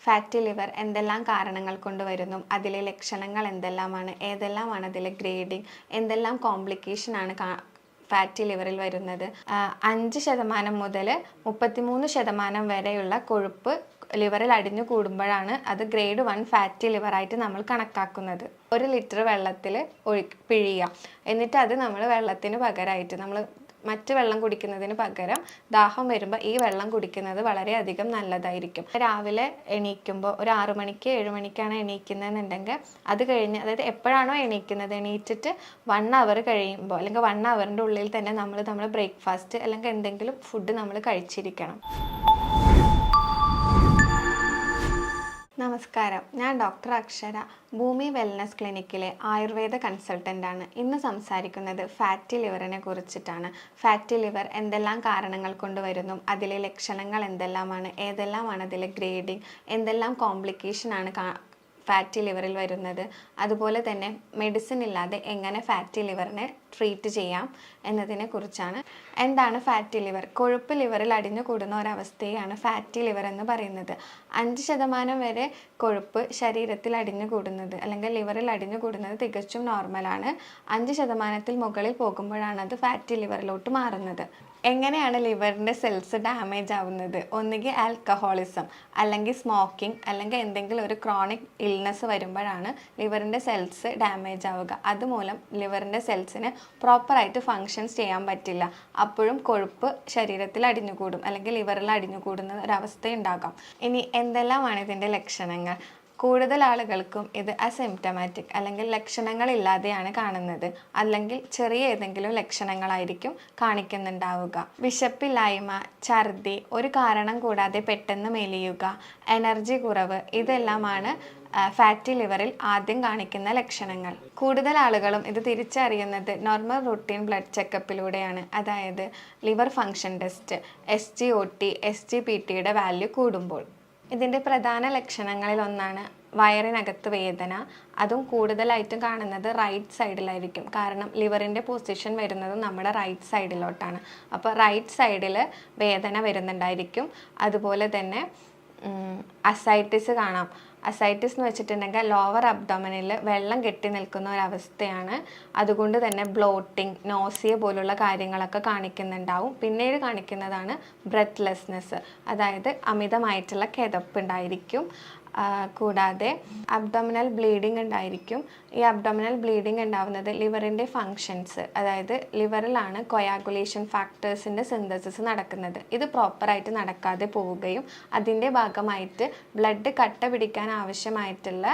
Fatty liver എന്തെല്ലാം കാരണങ്ങൾ കൊണ്ട് വരുന്നു, അതിലെ ലക്ഷണങ്ങൾ എന്തെല്ലാമാണ്, ഏതെല്ലാമാണ് അതിലെ ഗ്രേഡിങ്, എന്തെല്ലാം കോംപ്ലിക്കേഷനാണ് ഫാറ്റി ലിവറിൽ വരുന്നത്. 5% മുതൽ 33% വരെയുള്ള കൊഴുപ്പ് ലിവറിൽ അടിഞ്ഞു കൂടുമ്പോഴാണ് അത് ഗ്രേഡ് 1 ഫാറ്റി ലിവറായിട്ട് നമ്മൾ കണക്കാക്കുന്നത്. 1 ലിറ്റർ വെള്ളത്തിൽ പിഴിയുക, എന്നിട്ട് അത് നമ്മൾ വെള്ളത്തിന് പകരമായിട്ട് നമ്മൾ മറ്റ് വെള്ളം കുടിക്കുന്നതിന് പകരം ദാഹം വരുമ്പോൾ ഈ വെള്ളം കുടിക്കുന്നത് വളരെയധികം നല്ലതായിരിക്കും. രാവിലെ എണീക്കുമ്പോൾ ഒരു 6 മണിക്ക് 7 മണിക്കാണ് എണീക്കുന്നതെന്നുണ്ടെങ്കിൽ അത് കഴിഞ്ഞ്, അതായത് എപ്പോഴാണോ എണീക്കുന്നത് എണീറ്റിട്ട് 1 അവർ കഴിയുമ്പോൾ അല്ലെങ്കിൽ 1 അവറിൻ്റെ ഉള്ളിൽ തന്നെ നമ്മൾ ബ്രേക്ക്ഫാസ്റ്റ് അല്ലെങ്കിൽ എന്തെങ്കിലും ഫുഡ് നമ്മൾ കഴിച്ചിരിക്കണം. നമസ്കാരം, ഞാൻ ഡോക്ടർ അക്ഷര, ഭൂമി വെൽനസ് ക്ലിനിക്കിലെ ആയുർവേദ കൺസൾട്ടൻ്റാണ്. ഇന്ന് സംസാരിക്കുന്നത് ഫാറ്റി ലിവറിനെ കുറിച്ചിട്ടാണ്. ഫാറ്റി ലിവർ എന്തെല്ലാം കാരണങ്ങൾ കൊണ്ട് വരുന്നു, അതിലെ ലക്ഷണങ്ങൾ എന്തെല്ലാമാണ്, ഏതെല്ലാമാണ് അതിലെ ഗ്രേഡിങ്, എന്തെല്ലാം കോംപ്ലിക്കേഷനാണ് ഫാറ്റി ലിവറിൽ വരുന്നത്, അതുപോലെ തന്നെ മെഡിസിൻ ഇല്ലാതെ എങ്ങനെ ഫാറ്റി ലിവറിനെ ട്രീറ്റ് ചെയ്യാം എന്നതിനെ കുറിച്ചാണ്. എന്താണ് ഫാറ്റി ലിവർ? കൊഴുപ്പ് ലിവറിൽ അടിഞ്ഞു കൂടുന്ന ഒരവസ്ഥയാണ് ഫാറ്റി ലിവർ എന്ന് പറയുന്നത്. 5% വരെ കൊഴുപ്പ് ശരീരത്തിൽ അടിഞ്ഞു കൂടുന്നത് അല്ലെങ്കിൽ ലിവറിൽ അടിഞ്ഞു കൂടുന്നത് തികച്ചും നോർമലാണ്. 5%-ൽ മുകളിൽ പോകുമ്പോഴാണ് അത് ഫാറ്റി ലിവറിലോട്ട് മാറുന്നത്. എങ്ങനെയാണ് ലിവറിൻ്റെ സെൽസ് ഡാമേജ് ആവുന്നത്? ഒന്നുകിൽ ആൽക്കഹോളിസം, അല്ലെങ്കിൽ സ്മോക്കിംഗ്, അല്ലെങ്കിൽ എന്തെങ്കിലും ഒരു ക്രോണിക് ഇൽനെസ് വരുമ്പോഴാണ് ലിവറിൻ്റെ സെൽസ് ഡാമേജ് ആവുക. അതുമൂലം ലിവറിൻ്റെ സെൽസിന് പ്രോപ്പറായിട്ട് ഫങ്ഷൻസ് ചെയ്യാൻ പറ്റില്ല. അപ്പോഴും കൊഴുപ്പ് ശരീരത്തിൽ അടിഞ്ഞുകൂടും അല്ലെങ്കിൽ ലിവറിൽ അടിഞ്ഞുകൂടുന്ന ഒരവസ്ഥയുണ്ടാകാം. ഇനി എന്തെല്ലാമാണ് ഇതിൻ്റെ ലക്ഷണങ്ങൾ? കൂടുതൽ ആളുകൾക്കും ഇത് അസിംപ്റ്റമാറ്റിക് അല്ലെങ്കിൽ ലക്ഷണങ്ങളില്ലാതെയാണ് കാണുന്നത്, അല്ലെങ്കിൽ ചെറിയ ഏതെങ്കിലും ലക്ഷണങ്ങളായിരിക്കും കാണിക്കുന്നുണ്ടാവുക. വിശപ്പില്ലായ്മ, ഛർദി, ഒരു കാരണം കൂടാതെ പെട്ടെന്ന് മെലിയുക, എനർജി കുറവ്, ഇതെല്ലാമാണ് ഫാറ്റി ലിവറിൽ ആദ്യം കാണിക്കുന്ന ലക്ഷണങ്ങൾ. കൂടുതൽ ആളുകളും ഇത് തിരിച്ചറിയുന്നത് നോർമൽ റൂട്ടീൻ ബ്ലഡ് ചെക്കപ്പിലൂടെയാണ്. അതായത് ലിവർ ഫങ്ഷൻ ടെസ്റ്റ്, SGOT, SGPTയുടെ വാല്യൂ കൂടുമ്പോൾ. ഇതിൻ്റെ പ്രധാന ലക്ഷണങ്ങളിൽ ഒന്നാണ് വയറിനകത്ത് വേദന. അതും കൂടുതലായിട്ടും കാണുന്നത് റൈറ്റ് സൈഡിലായിരിക്കും. കാരണം ലിവറിൻ്റെ പൊസിഷൻ വരുന്നത് നമ്മുടെ റൈറ്റ് സൈഡിലോട്ടാണ്. അപ്പോൾ റൈറ്റ് സൈഡിൽ വേദന വരുന്നുണ്ടായിരിക്കും. അതുപോലെ തന്നെ അസൈറ്റിസ് കാണാം. അസൈറ്റിസ് എന്ന് വെച്ചിട്ടുണ്ടെങ്കിൽ ലോവർ അബ്ഡോമിനിൽ വെള്ളം കെട്ടി നിൽക്കുന്ന ഒരവസ്ഥയാണ്. അതുകൊണ്ട് തന്നെ ബ്ലോട്ടിങ്, നോസിയ പോലുള്ള കാര്യങ്ങളൊക്കെ കാണിക്കുന്നുണ്ടാവും. പിന്നീട് കാണിക്കുന്നതാണ് ബ്രെത്ത്ലെസ്നെസ്, അതായത് അമിതമായിട്ടുള്ള കിതപ്പ് ഉണ്ടായിരിക്കും. കൂടാതെ അബ്ഡോമിനൽ ബ്ലീഡിങ് ഉണ്ടായിരിക്കും. ഈ അബ്ഡോമിനൽ ബ്ലീഡിങ് ഉണ്ടാവുന്നത് ലിവറിൻ്റെ ഫങ്ഷൻസ്, അതായത് ലിവറിലാണ് കൊയാഗുലേഷൻ ഫാക്ടേഴ്സിൻ്റെ സിന്തസിസ് നടക്കുന്നത്. ഇത് പ്രോപ്പറായിട്ട് നടക്കാതെ പോവുകയും അതിൻ്റെ ഭാഗമായിട്ട് ബ്ലഡ് കട്ട പിടിക്കാൻ ആവശ്യമായിട്ടുള്ള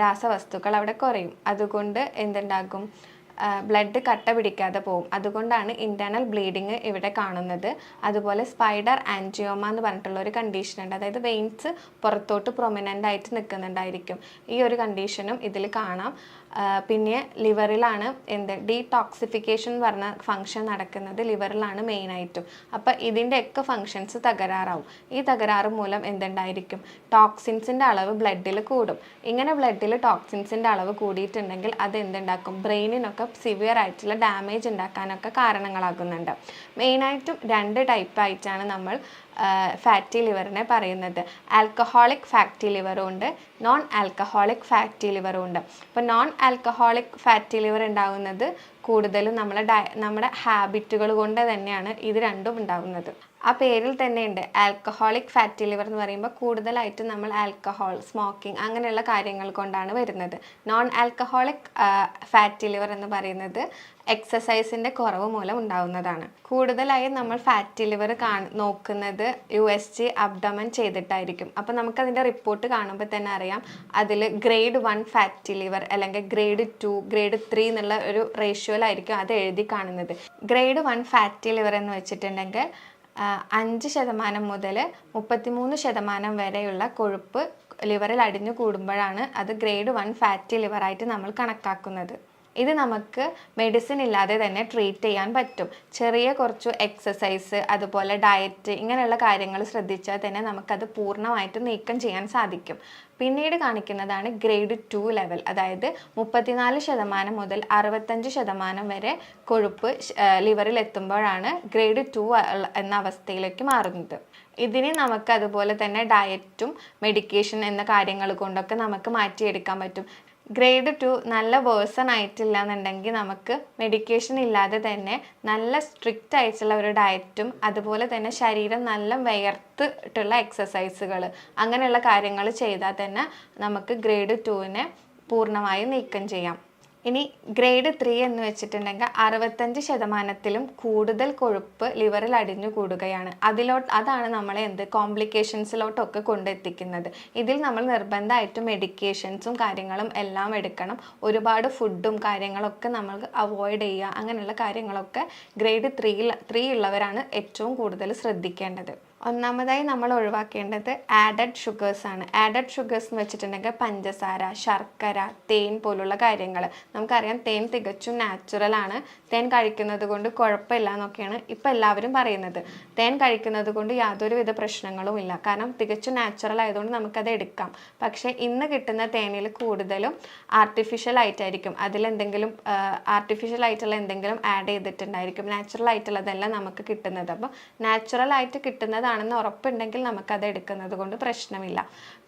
രാസവസ്തുക്കൾ അവിടെ കുറയും. അതുകൊണ്ട് എന്തുണ്ടാകും? ബ്ലഡ് കട്ട പിടിക്കാതെ പോകും. അതുകൊണ്ടാണ് ഇൻറ്റേർണൽ ബ്ലീഡിങ് ഇവിടെ കാണുന്നത്. അതുപോലെ സ്പൈഡർ ആൻജിയോമ എന്ന് പറഞ്ഞിട്ടുള്ള ഒരു കണ്ടീഷൻ ഉണ്ട്. അതായത് വെയിൻസ് പുറത്തോട്ട് പ്രൊമിനൻ്റ് ആയിട്ട് നിൽക്കുന്നുണ്ടായിരിക്കും. ഈ ഒരു കണ്ടീഷനും ഇതിൽ കാണാം. പിന്നെ ലിവറിലാണ് ഡീടോക്സിഫിക്കേഷൻ എന്ന് പറഞ്ഞ ഫങ്ഷൻ നടക്കുന്നത് ലിവറിലാണ് മെയിനായിട്ടും. അപ്പം ഇതിൻ്റെയൊക്കെ ഫങ്ഷൻസ് തകരാറാവും. ഈ തകരാറ് മൂലം എന്തുണ്ടായിരിക്കും? ടോക്സിൻസിൻ്റെ അളവ് ബ്ലഡിൽ കൂടും. ഇങ്ങനെ ബ്ലഡിൽ ടോക്സിൻസിൻ്റെ അളവ് കൂടിയിട്ടുണ്ടെങ്കിൽ അത് എന്തുണ്ടാക്കും? ബ്രെയിനിനൊക്കെ സിവിയർ ആയിട്ടുള്ള ഡാമേജ് ഉണ്ടാക്കാനൊക്കെ കാരണങ്ങളാകുന്നുണ്ട്. മെയിനായിട്ടും 2 ടൈപ്പായിട്ടാണ് നമ്മൾ ഫാറ്റി ലിവറിനെ പറയുന്നത്. ആൽക്കഹോളിക് ഫാറ്റി ലിവറും ഉണ്ട്, നോൺ ആൽക്കഹോളിക് ഫാറ്റി ലിവറും ഉണ്ട്. അപ്പോൾ നോൺ ആൽക്കഹോളിക് ഫാറ്റി ലിവർ ഉണ്ടാകുന്നത് കൂടുതലും നമ്മുടെ ഹാബിറ്റുകൾ കൊണ്ട് തന്നെയാണ് ഇത് രണ്ടും ഉണ്ടാകുന്നത്. ആ പേരിൽ തന്നെയുണ്ട് ആൽക്കഹോളിക് ഫാറ്റി ലിവർ എന്ന് പറയുമ്പോൾ കൂടുതലായിട്ടും നമ്മൾ ആൽക്കഹോൾ, സ്മോക്കിംഗ് അങ്ങനെയുള്ള കാര്യങ്ങൾ കൊണ്ടാണ് വരുന്നത്. നോൺ ആൽക്കഹോളിക് ഫാറ്റി ലിവർ എന്ന് പറയുന്നത് എക്സസൈസിൻ്റെ കുറവ് മൂലം ഉണ്ടാകുന്നതാണ്. കൂടുതലായും നമ്മൾ ഫാറ്റി ലിവർ നോക്കുന്നത് USG അബ്ഡമൻ ചെയ്തിട്ടായിരിക്കും. അപ്പോൾ നമുക്കതിൻ്റെ റിപ്പോർട്ട് കാണുമ്പോൾ തന്നെ അറിയാം അതിൽ ഗ്രേഡ് 1 ഫാറ്റി ലിവർ അല്ലെങ്കിൽ ഗ്രേഡ് 2, ഗ്രേഡ് 3 എന്നുള്ള ഒരു റേഷ്യോയിലായിരിക്കും അത് എഴുതി കാണുന്നത്. ഗ്രേഡ് 1 ഫാറ്റി ലിവർ എന്ന് വെച്ചിട്ടുണ്ടെങ്കിൽ 5% മുതൽ 33% വരെയുള്ള കൊഴുപ്പ് ലിവറിൽ അടിഞ്ഞു കൂടുമ്പോഴാണ് അത് ഗ്രേഡ് 1 ഫാറ്റി ലിവറായിട്ട് നമ്മൾ കണക്കാക്കുന്നത്. ഇത് നമുക്ക് മെഡിസിൻ ഇല്ലാതെ തന്നെ ട്രീറ്റ് ചെയ്യാൻ പറ്റും. ചെറിയ കുറച്ച് എക്സസൈസ് അതുപോലെ ഡയറ്റ് ഇങ്ങനെയുള്ള കാര്യങ്ങൾ ശ്രദ്ധിച്ചാൽ തന്നെ നമുക്കത് പൂർണ്ണമായിട്ട് നീക്കം ചെയ്യാൻ സാധിക്കും. പിന്നീട് കാണിക്കുന്നതാണ് ഗ്രേഡ് 2 ലെവൽ, അതായത് 34% മുതൽ 65% വരെ കൊഴുപ്പ് ലിവറിൽ എത്തുമ്പോഴാണ് ഗ്രേഡ് 2 എന്ന അവസ്ഥയിലേക്ക് മാറുന്നത്. ഇതിനെ നമുക്ക് അതുപോലെ തന്നെ ഡയറ്റും മെഡിക്കേഷൻ എന്ന കാര്യങ്ങൾ കൊണ്ടൊക്കെ നമുക്ക് മാറ്റിയെടുക്കാൻ പറ്റും. ഗ്രേഡ് 2 നല്ല വേഴ്സൺ ആയിട്ടില്ല എന്നുണ്ടെങ്കിൽ നമുക്ക് മെഡിക്കേഷൻ ഇല്ലാതെ തന്നെ നല്ല സ്ട്രിക്റ്റ് ആയിട്ടുള്ള ഒരു ഡയറ്റും അതുപോലെ തന്നെ ശരീരം നല്ല വിയർത്തിട്ടുള്ള എക്സസൈസുകൾ അങ്ങനെയുള്ള കാര്യങ്ങൾ ചെയ്താൽ തന്നെ നമുക്ക് ഗ്രേഡ് 2നെ പൂർണ്ണമായും നീക്കം ചെയ്യാം. ഇനി ഗ്രേഡ് 3 എന്ന് വെച്ചിട്ടുണ്ടെങ്കിൽ 65%-ലും കൂടുതൽ കൊഴുപ്പ് ലിവറിൽ അടിഞ്ഞു കൂടുകയാണ്. അതാണ് നമ്മളെ കോംപ്ലിക്കേഷൻസിലോട്ടൊക്കെ കൊണ്ടെത്തിക്കുന്നത്. ഇതിൽ നമ്മൾ നിർബന്ധമായിട്ടും മെഡിക്കേഷൻസും കാര്യങ്ങളും എല്ലാം എടുക്കണം. ഒരുപാട് ഫുഡും കാര്യങ്ങളൊക്കെ നമ്മൾ അവോയ്ഡ് ചെയ്യുക. അങ്ങനെയുള്ള കാര്യങ്ങളൊക്കെ ഗ്രേഡ് 3 ഉള്ളവരാണ് ഏറ്റവും കൂടുതൽ ശ്രദ്ധിക്കേണ്ടത്. ഒന്നാമതായി നമ്മൾ ഒഴിവാക്കേണ്ടത് ആഡഡ് ഷുഗേഴ്സ് ആണ്. ആഡഡ് ഷുഗേഴ്സ് എന്ന് വെച്ചിട്ടുണ്ടെങ്കിൽ പഞ്ചസാര, ശർക്കര, തേൻ പോലുള്ള കാര്യങ്ങൾ. നമുക്കറിയാം തേൻ തികച്ചും നാച്ചുറൽ ആണ്. തേൻ കഴിക്കുന്നത് കൊണ്ട് കുഴപ്പമില്ല എന്നൊക്കെയാണ് ഇപ്പം എല്ലാവരും പറയുന്നത്. തേൻ കഴിക്കുന്നത് കൊണ്ട് യാതൊരുവിധ പ്രശ്നങ്ങളും ഇല്ല, കാരണം തികച്ചും നാച്ചുറൽ ആയതുകൊണ്ട് നമുക്കത് എടുക്കാം. പക്ഷേ ഇന്ന് കിട്ടുന്ന തേനിൽ കൂടുതലും ആർട്ടിഫിഷ്യൽ ആയിട്ടായിരിക്കും, അതിലെന്തെങ്കിലും ആർട്ടിഫിഷ്യൽ ആയിട്ടുള്ള എന്തെങ്കിലും ആഡ് ചെയ്തിട്ടുണ്ടായിരിക്കും. നാച്ചുറൽ ആയിട്ടുള്ളതല്ല നമുക്ക് കിട്ടുന്നത്. അപ്പോൾ നാച്ചുറൽ ആയിട്ട് കിട്ടുന്നതാണെന്ന് ഉറപ്പുണ്ടെങ്കിൽ നമുക്കത് എടുക്കുന്നത് കൊണ്ട് പ്രശ്നമില്ല.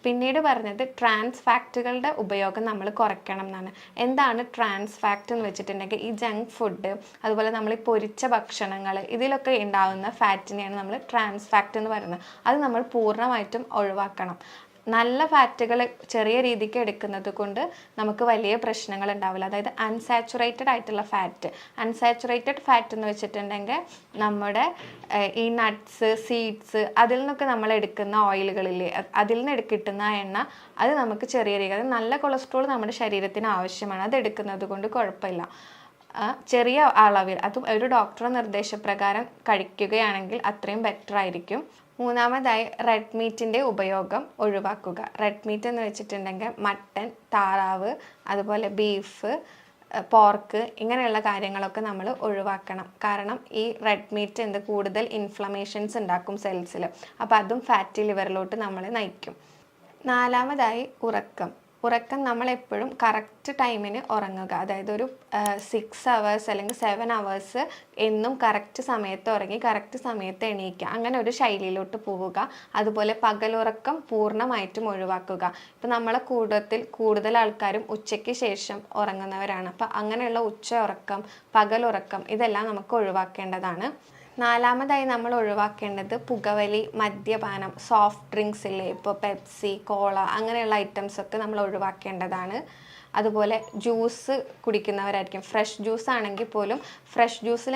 പിന്നീട് പറഞ്ഞത് ട്രാൻസ് ഫാക്റ്റുകളുടെ ഉപയോഗം നമ്മൾ കുറയ്ക്കണം എന്നാണ്. എന്താണ് ട്രാൻസ് ഫാക്റ്റ് എന്ന് വെച്ചിട്ടുണ്ടെങ്കിൽ ഈ ജങ്ക് ഫുഡ് അതുപോലെ നമ്മൾ ഈ പൊരിച്ച ഭക്ഷണങ്ങൾ ഇതിലൊക്കെ ഉണ്ടാകുന്ന ഫാറ്റിനെയാണ് നമ്മൾ ട്രാൻസ് ഫാക്റ്റ് എന്ന് പറയുന്നത്. അത് നമ്മൾ പൂർണ്ണമായിട്ടും ഒഴിവാക്കണം. നല്ല ഫാറ്റുകൾ ചെറിയ രീതിക്ക് എടുക്കുന്നത് കൊണ്ട് നമുക്ക് വലിയ പ്രശ്നങ്ങൾ ഉണ്ടാവില്ല. അതായത് അൺസാച്ചുറേറ്റഡ് ആയിട്ടുള്ള ഫാറ്റ്. അൺസാച്ചുറേറ്റഡ് ഫാറ്റ് എന്ന് വെച്ചിട്ടുണ്ടെങ്കിൽ നമ്മുടെ ഈ നട്ട്സ്, സീഡ്സ് അതിൽ നിന്നൊക്കെ നമ്മൾ എടുക്കുന്ന ഓയിലുകളില്ലേ, അതിൽ നിന്ന് കിട്ടുന്ന എണ്ണ അത് നമുക്ക് ചെറിയ രീതി, അത് നല്ല കൊളസ്ട്രോൾ നമ്മുടെ ശരീരത്തിന് ആവശ്യമാണ്. അത് എടുക്കുന്നത് കൊണ്ട് കുഴപ്പമില്ല. ചെറിയ അളവിൽ, അതും ഒരു ഡോക്ടറുടെ നിർദ്ദേശപ്രകാരം കഴിക്കുകയാണെങ്കിൽ അത്രയും ബെറ്റർ ആയിരിക്കും. മൂന്നാമതായി റെഡ് മീറ്റിൻ്റെ ഉപയോഗം ഒഴിവാക്കുക. റെഡ് മീറ്റ് എന്ന് വെച്ചിട്ടുണ്ടെങ്കിൽ മട്ടൻ, താറാവ്, അതുപോലെ ബീഫ്, പോർക്ക് ഇങ്ങനെയുള്ള കാര്യങ്ങളൊക്കെ നമ്മൾ ഒഴിവാക്കണം. കാരണം ഈ റെഡ് മീറ്റ് കൂടുതൽ ഇൻഫ്ലമേഷൻസ് ഉണ്ടാക്കും സെൽസിൽ. അപ്പോൾ അതും ഫാറ്റി ലിവറിലോട്ട് നമ്മളെ നയിക്കും. നാലാമതായി ഉറക്കം നമ്മളെപ്പോഴും കറക്റ്റ് ടൈമിന് ഉറങ്ങുക. അതായത് ഒരു 6 hours അല്ലെങ്കിൽ 7 hours എന്നും കറക്റ്റ് സമയത്ത് ഉറങ്ങി കറക്റ്റ് സമയത്ത് എണീക്കുക. അങ്ങനെ ഒരു ശൈലിയിലോട്ട് പോവുക. അതുപോലെ പകലുറക്കം പൂർണ്ണമായിട്ടും ഒഴിവാക്കുക. ഇപ്പം നമ്മളെ കൂടുതൽ ആൾക്കാരും ഉച്ചയ്ക്ക് ശേഷം ഉറങ്ങുന്നവരാണ്. അപ്പം അങ്ങനെയുള്ള ഉച്ച ഉറക്കം, പകലുറക്കം ഇതെല്ലാം നമുക്ക് ഒഴിവാക്കേണ്ടതാണ്. നാലാമതായി നമ്മൾ ഒഴിവാക്കേണ്ടത് പുകവലി, മദ്യപാനം, സോഫ്റ്റ് ഡ്രിങ്ക്സ് ഇല്ലേ, ഇപ്പോൾ പെപ്സി, കോള അങ്ങനെയുള്ള ഐറ്റംസൊക്കെ നമ്മൾ ഒഴിവാക്കേണ്ടതാണ്. അതുപോലെ ജ്യൂസ് കുടിക്കുന്നവരായിരിക്കും. ഫ്രഷ് ജ്യൂസ് ആണെങ്കിൽ പോലും ഫ്രഷ് ജ്യൂസിൽ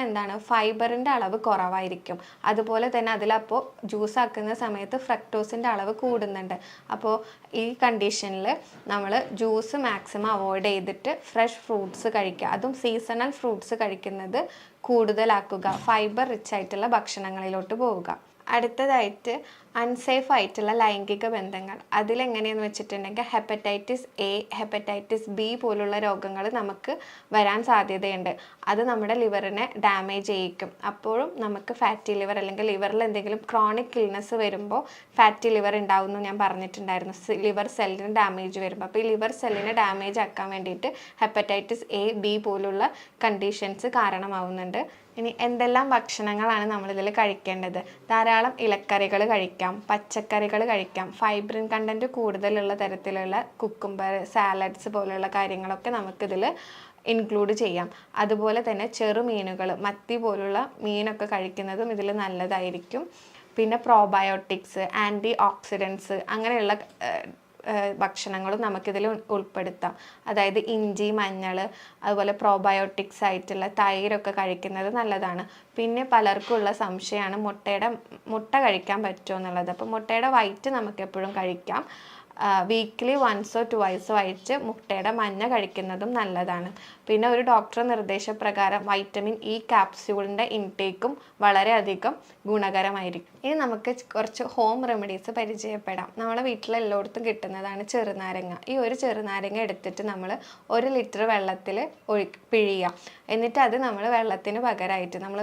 ഫൈബറിൻ്റെ അളവ് കുറവായിരിക്കും. അതുപോലെ തന്നെ അതിലപ്പോൾ ജ്യൂസ് ആക്കുന്ന സമയത്ത് ഫ്രക്ടോസിൻ്റെ അളവ് കൂടുന്നുണ്ട്. അപ്പോൾ ഈ കണ്ടീഷനിൽ നമ്മൾ ജ്യൂസ് മാക്സിമം അവോയ്ഡ് ചെയ്തിട്ട് ഫ്രഷ് ഫ്രൂട്ട്സ് കഴിക്കുക. അതും സീസണൽ ഫ്രൂട്ട്സ് കഴിക്കുന്നത് കൂടുതലാക്കുക. ഫൈബർ റിച്ച് ആയിട്ടുള്ള ഭക്ഷണങ്ങളിലോട്ട് പോവുക. അടുത്തതായിട്ട് അൺസേഫ് ആയിട്ടുള്ള ലൈംഗിക ബന്ധങ്ങൾ. അതിലെങ്ങനെയെന്ന് വെച്ചിട്ടുണ്ടെങ്കിൽ ഹെപ്പറ്റൈറ്റിസ് എ, ഹെപ്പറ്റൈറ്റിസ് ബി പോലുള്ള രോഗങ്ങൾ നമുക്ക് വരാൻ സാധ്യതയുണ്ട്. അത് നമ്മുടെ ലിവറിനെ ഡാമേജ് ചെയ്യിക്കും. അപ്പോഴും നമുക്ക് ഫാറ്റി ലിവർ അല്ലെങ്കിൽ ലിവറിൽ എന്തെങ്കിലും ക്രോണിക് ഇൽനെസ് വരുമ്പോൾ ഫാറ്റി ലിവർ ഉണ്ടാവുമെന്ന് ഞാൻ പറഞ്ഞിട്ടുണ്ടായിരുന്നു. ലിവർ സെല്ലിന് ഡാമേജ് വരുമ്പോൾ. അപ്പോൾ ഈ ലിവർ സെല്ലിനെ ഡാമേജ് ആക്കാൻ വേണ്ടിയിട്ട് ഹെപ്പറ്റൈറ്റിസ് എ, ബി പോലുള്ള കണ്ടീഷൻസ് കാരണമാവുന്നുണ്ട്. ഇനി എന്തെല്ലാം ഭക്ഷണങ്ങളാണ് നമ്മളിതിൽ കഴിക്കേണ്ടത്? ധാരാളം ഇലക്കറികൾ കഴിക്കാം, പച്ചക്കറികൾ കഴിക്കാം, ഫൈബ്രിൻ കണ്ടൻറ്റ് കൂടുതലുള്ള തരത്തിലുള്ള കുക്കുംബർ, സാലഡ്സ് പോലുള്ള കാര്യങ്ങളൊക്കെ നമുക്കിതിൽ ഇൻക്ലൂഡ് ചെയ്യാം. അതുപോലെ തന്നെ ചെറുമീനുകൾ, മത്തി പോലുള്ള മീനൊക്കെ കഴിക്കുന്നതും ഇതിൽ നല്ലതായിരിക്കും. പിന്നെ പ്രോബയോട്ടിക്സ്, ആൻറ്റി ഓക്സിഡൻസ് അങ്ങനെയുള്ള ഭക്ഷണങ്ങളും നമുക്കിതിൽ ഉൾപ്പെടുത്താം. അതായത് ഇഞ്ചി, മഞ്ഞൾ, അതുപോലെ പ്രോബയോട്ടിക്സ് ആയിട്ടുള്ള തൈരൊക്കെ കഴിക്കുന്നത് നല്ലതാണ്. പിന്നെ പലർക്കും ഉള്ള സംശയമാണ് മുട്ട കഴിക്കാൻ പറ്റുമോ എന്നുള്ളത്. അപ്പോൾ മുട്ടയുടെ വൈറ്റ് നമുക്ക് എപ്പോഴും കഴിക്കാം. വീക്ക്ലി 1 or 2 ആയിട്ട് മുട്ടയുടെ മഞ്ഞ കഴിക്കുന്നതും നല്ലതാണ്. പിന്നെ ഒരു ഡോക്ടർ നിർദ്ദേശപ്രകാരം വൈറ്റമിൻ ഇ ക്യാപ്സ്യൂളിൻ്റെ ഇൻടേക്കും വളരെയധികം ഗുണകരമായിരിക്കും. ഇനി നമുക്ക് കുറച്ച് ഹോം റെമഡീസ് പരിചയപ്പെടാം. നമ്മളെ വീട്ടിലെല്ലായിടത്തും കിട്ടുന്നതാണ് ചെറുനാരങ്ങ. ഈ ഒരു ചെറുനാരങ്ങ എടുത്തിട്ട് നമ്മൾ 1 ലിറ്റർ വെള്ളത്തിൽ പിഴിയുക. എന്നിട്ട് അത് നമ്മൾ വെള്ളത്തിന് പകരമായിട്ട് നമ്മൾ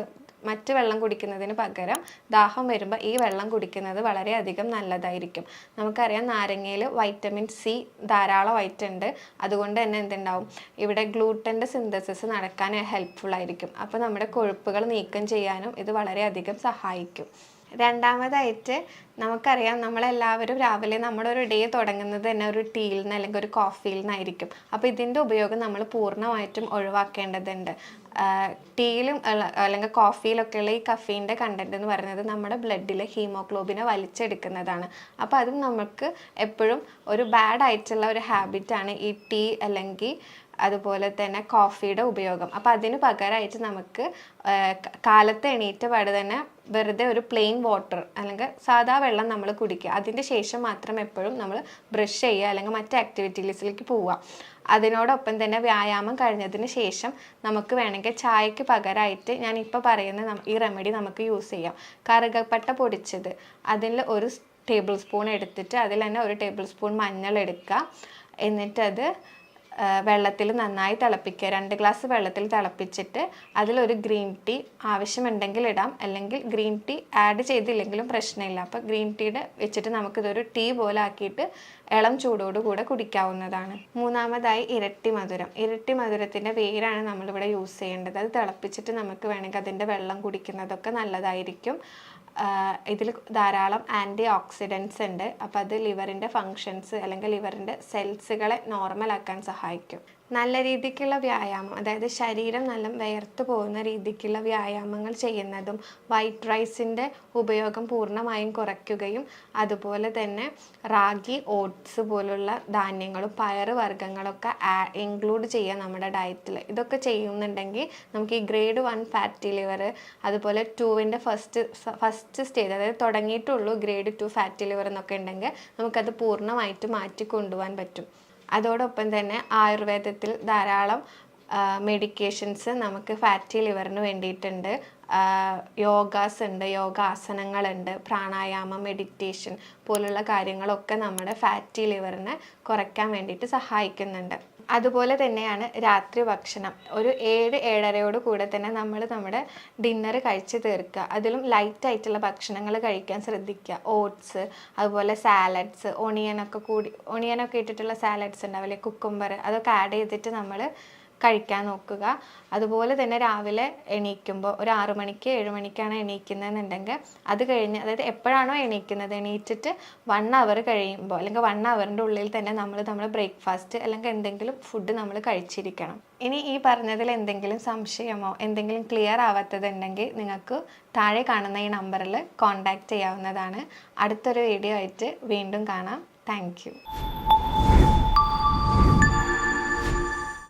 മറ്റ് വെള്ളം കുടിക്കുന്നതിന് പകരം ദാഹം വരുമ്പോൾ ഈ വെള്ളം കുടിക്കുന്നത് വളരെയധികം നല്ലതായിരിക്കും. നമുക്കറിയാം നാരങ്ങയിൽ വൈറ്റമിൻ സി ധാരാളമായിട്ടുണ്ട്. അതുകൊണ്ട് തന്നെ എന്തുണ്ടാവും, ഇവിടെ ഗ്ലൂട്ടൻ്റെ സിന്തസിസ് നടക്കാൻ ഹെൽപ്ഫുൾ ആയിരിക്കും. അപ്പോൾ നമ്മുടെ കൊഴുപ്പുകൾ നീക്കം ചെയ്യാനും ഇത് വളരെയധികം സഹായിക്കും. രണ്ടാമതായിട്ട് നമുക്കറിയാം, നമ്മളെല്ലാവരും രാവിലെ നമ്മുടെ ഒരു ഡേ തുടങ്ങുന്നത് തന്നെ ഒരു ടീയിൽ നിന്ന് അല്ലെങ്കിൽ ഒരു കോഫിയിൽ നിന്നായിരിക്കും. അപ്പോൾ ഇതിൻ്റെ ഉപയോഗം നമ്മൾ പൂർണ്ണമായിട്ടും ഒഴിവാക്കേണ്ടതുണ്ട്. ടീയിലും അല്ലെങ്കിൽ കോഫിയിലൊക്കെയുള്ള ഈ കഫീൻ്റെ കണ്ടൻറ്റ് എന്ന് പറയുന്നത് നമ്മുടെ ബ്ലഡിൽ ഹീമോഗ്ലോബിനെ വലിച്ചെടുക്കുന്നതാണ്. അപ്പോൾ അതും നമുക്ക് എപ്പോഴും ഒരു ബാഡ് ആയിട്ടുള്ള ഒരു ഹാബിറ്റാണ് ഈ ടീ അല്ലെങ്കിൽ അതുപോലെ തന്നെ കോഫിയുടെ ഉപയോഗം. അപ്പോൾ അതിന് പകരമായിട്ട് നമുക്ക് കാലത്ത് എണീറ്റ പാട് തന്നെ വെറുതെ ഒരു പ്ലെയിൻ വാട്ടർ അല്ലെങ്കിൽ സാധാ വെള്ളം നമ്മൾ കുടിക്കുക. അതിൻ്റെ ശേഷം മാത്രം എപ്പോഴും നമ്മൾ ബ്രഷ് ചെയ്യുക അല്ലെങ്കിൽ മറ്റ് ആക്ടിവിറ്റീസിലേക്ക് പോവുക. അതിനോടൊപ്പം തന്നെ വ്യായാമം കഴിഞ്ഞതിന് ശേഷം നമുക്ക് വേണമെങ്കിൽ ചായക്ക് പകരമായിട്ട് ഞാൻ ഇപ്പോൾ പറയുന്ന ഈ റെമഡി നമുക്ക് യൂസ് ചെയ്യാം. കറുകപ്പട്ട പൊടിച്ചത് അതിൽ 1 ടേബിൾ സ്പൂൺ എടുത്തിട്ട് അതിൽ തന്നെ 1 ടേബിൾ സ്പൂൺ മഞ്ഞൾ എടുക്കുക. എന്നിട്ടത് വെള്ളത്തിൽ നന്നായി തിളപ്പിക്കുക. 2 ഗ്ലാസ് വെള്ളത്തിൽ തിളപ്പിച്ചിട്ട് അതിലൊരു ഗ്രീൻ ടീ ആവശ്യമുണ്ടെങ്കിൽ ഇടാം, അല്ലെങ്കിൽ ഗ്രീൻ ടീ ആഡ് ചെയ്തില്ലെങ്കിലും പ്രശ്നമില്ല. അപ്പോൾ ഗ്രീൻ ടീയുടെ വെച്ചിട്ട് നമുക്കിതൊരു ടീ പോലെ ആക്കിയിട്ട് ഇളം ചൂടോടുകൂടെ കുടിക്കാവുന്നതാണ്. മൂന്നാമതായി ഇരട്ടി മധുരം. ഇരട്ടി മധുരത്തിൻ്റെ വേരാണ് നമ്മളിവിടെ യൂസ് ചെയ്യേണ്ടത്. അത് തിളപ്പിച്ചിട്ട് നമുക്ക് വേണമെങ്കിൽ അതിൻ്റെ വെള്ളം കുടിക്കുന്നതൊക്കെ നല്ലതായിരിക്കും. ഇതിൽ ധാരാളം ആൻറ്റി ഓക്സിഡൻസ് ഉണ്ട്. അപ്പോൾ അത് ലിവറിൻ്റെ ഫങ്ഷൻസ് അല്ലെങ്കിൽ ലിവറിൻ്റെ സെൽസുകളെ നോർമലാക്കാൻ സഹായിക്കും. നല്ല രീതിക്കുള്ള വ്യായാമം, അതായത് ശരീരം നല്ല വിയർത്ത് പോകുന്ന രീതിക്കുള്ള വ്യായാമങ്ങൾ ചെയ്യുന്നതും വൈറ്റ് റൈസിൻ്റെ ഉപയോഗം പൂർണ്ണമായും കുറയ്ക്കുകയും അതുപോലെ തന്നെ റാഗി, ഓട്സ് പോലുള്ള ധാന്യങ്ങളും പയറ് വർഗ്ഗങ്ങളൊക്കെ ഇൻക്ലൂഡ് ചെയ്യുക നമ്മുടെ ഡയറ്റിൽ. ഇതൊക്കെ ചെയ്യുന്നുണ്ടെങ്കിൽ നമുക്ക് ഈ ഗ്രേഡ് 1 ഫാറ്റി ലിവർ അതുപോലെ 2ൻ്റെ ഫസ്റ്റ് സ്റ്റേജ്, അതായത് തുടങ്ങിയിട്ടുള്ളൂ ഗ്രേഡ് 2 ഫാറ്റി ലിവർ എന്നൊക്കെ ഉണ്ടെങ്കിൽ നമുക്കത് പൂർണ്ണമായിട്ട് മാറ്റിക്കൊണ്ടുപോകാൻ പറ്റും. അതോടൊപ്പം തന്നെ ആയുർവേദത്തിൽ ധാരാളം മെഡിക്കേഷൻസ് നമുക്ക് ഫാറ്റി ലിവറിന് വേണ്ടിയിട്ടുണ്ട്. യോഗാസ് ഉണ്ട്, യോഗാസനങ്ങളുണ്ട്, പ്രാണായാമം, മെഡിറ്റേഷൻ പോലുള്ള കാര്യങ്ങളൊക്കെ നമ്മുടെ ഫാറ്റി ലിവറിനെ കുറയ്ക്കാൻ വേണ്ടിയിട്ട് സഹായിക്കുന്നുണ്ട്. അതുപോലെ തന്നെയാണ് രാത്രി ഭക്ഷണം. ഒരു 7-7:30 കൂടെ തന്നെ നമ്മൾ നമ്മുടെ ഡിന്നർ കഴിച്ച് തീർക്കുക. അതിലും ലൈറ്റ് ആയിട്ടുള്ള ഭക്ഷണങ്ങൾ കഴിക്കാൻ ശ്രദ്ധിക്കുക. ഓട്സ്, അതുപോലെ സാലഡ്സ്, ഒണിയനൊക്കെ ഇട്ടിട്ടുള്ള സാലഡ്സ് ഉണ്ടാവില്ലേ, കുക്കുംബർ, അതൊക്കെ ആഡ് ചെയ്തിട്ട് നമ്മൾ കഴിക്കാൻ നോക്കുക. അതുപോലെ തന്നെ രാവിലെ എണീക്കുമ്പോൾ ഒരു 6 മണിക്ക് 7 മണിക്കാണ് എണീക്കുന്നതെന്നുണ്ടെങ്കിൽ അത് കഴിഞ്ഞ്, അതായത് എപ്പോഴാണോ എണീക്കുന്നത് എണീറ്റിട്ട് 1 hour കഴിയുമ്പോൾ അല്ലെങ്കിൽ 1 hourൻ്റെ ഉള്ളിൽ തന്നെ നമ്മൾ ബ്രേക്ക്ഫാസ്റ്റ് അല്ലെങ്കിൽ എന്തെങ്കിലും ഫുഡ് നമ്മൾ കഴിച്ചിരിക്കണം. ഇനി ഈ പറഞ്ഞതിൽ എന്തെങ്കിലും സംശയമോ എന്തെങ്കിലും ക്ലിയർ ആവാത്തതുണ്ടെങ്കിൽ നിങ്ങൾക്ക് താഴെ കാണുന്ന ഈ നമ്പറിൽ കോൺടാക്റ്റ് ചെയ്യാവുന്നതാണ്. അടുത്തൊരു വീഡിയോ ആയിട്ട് വീണ്ടും കാണാം. Thank you.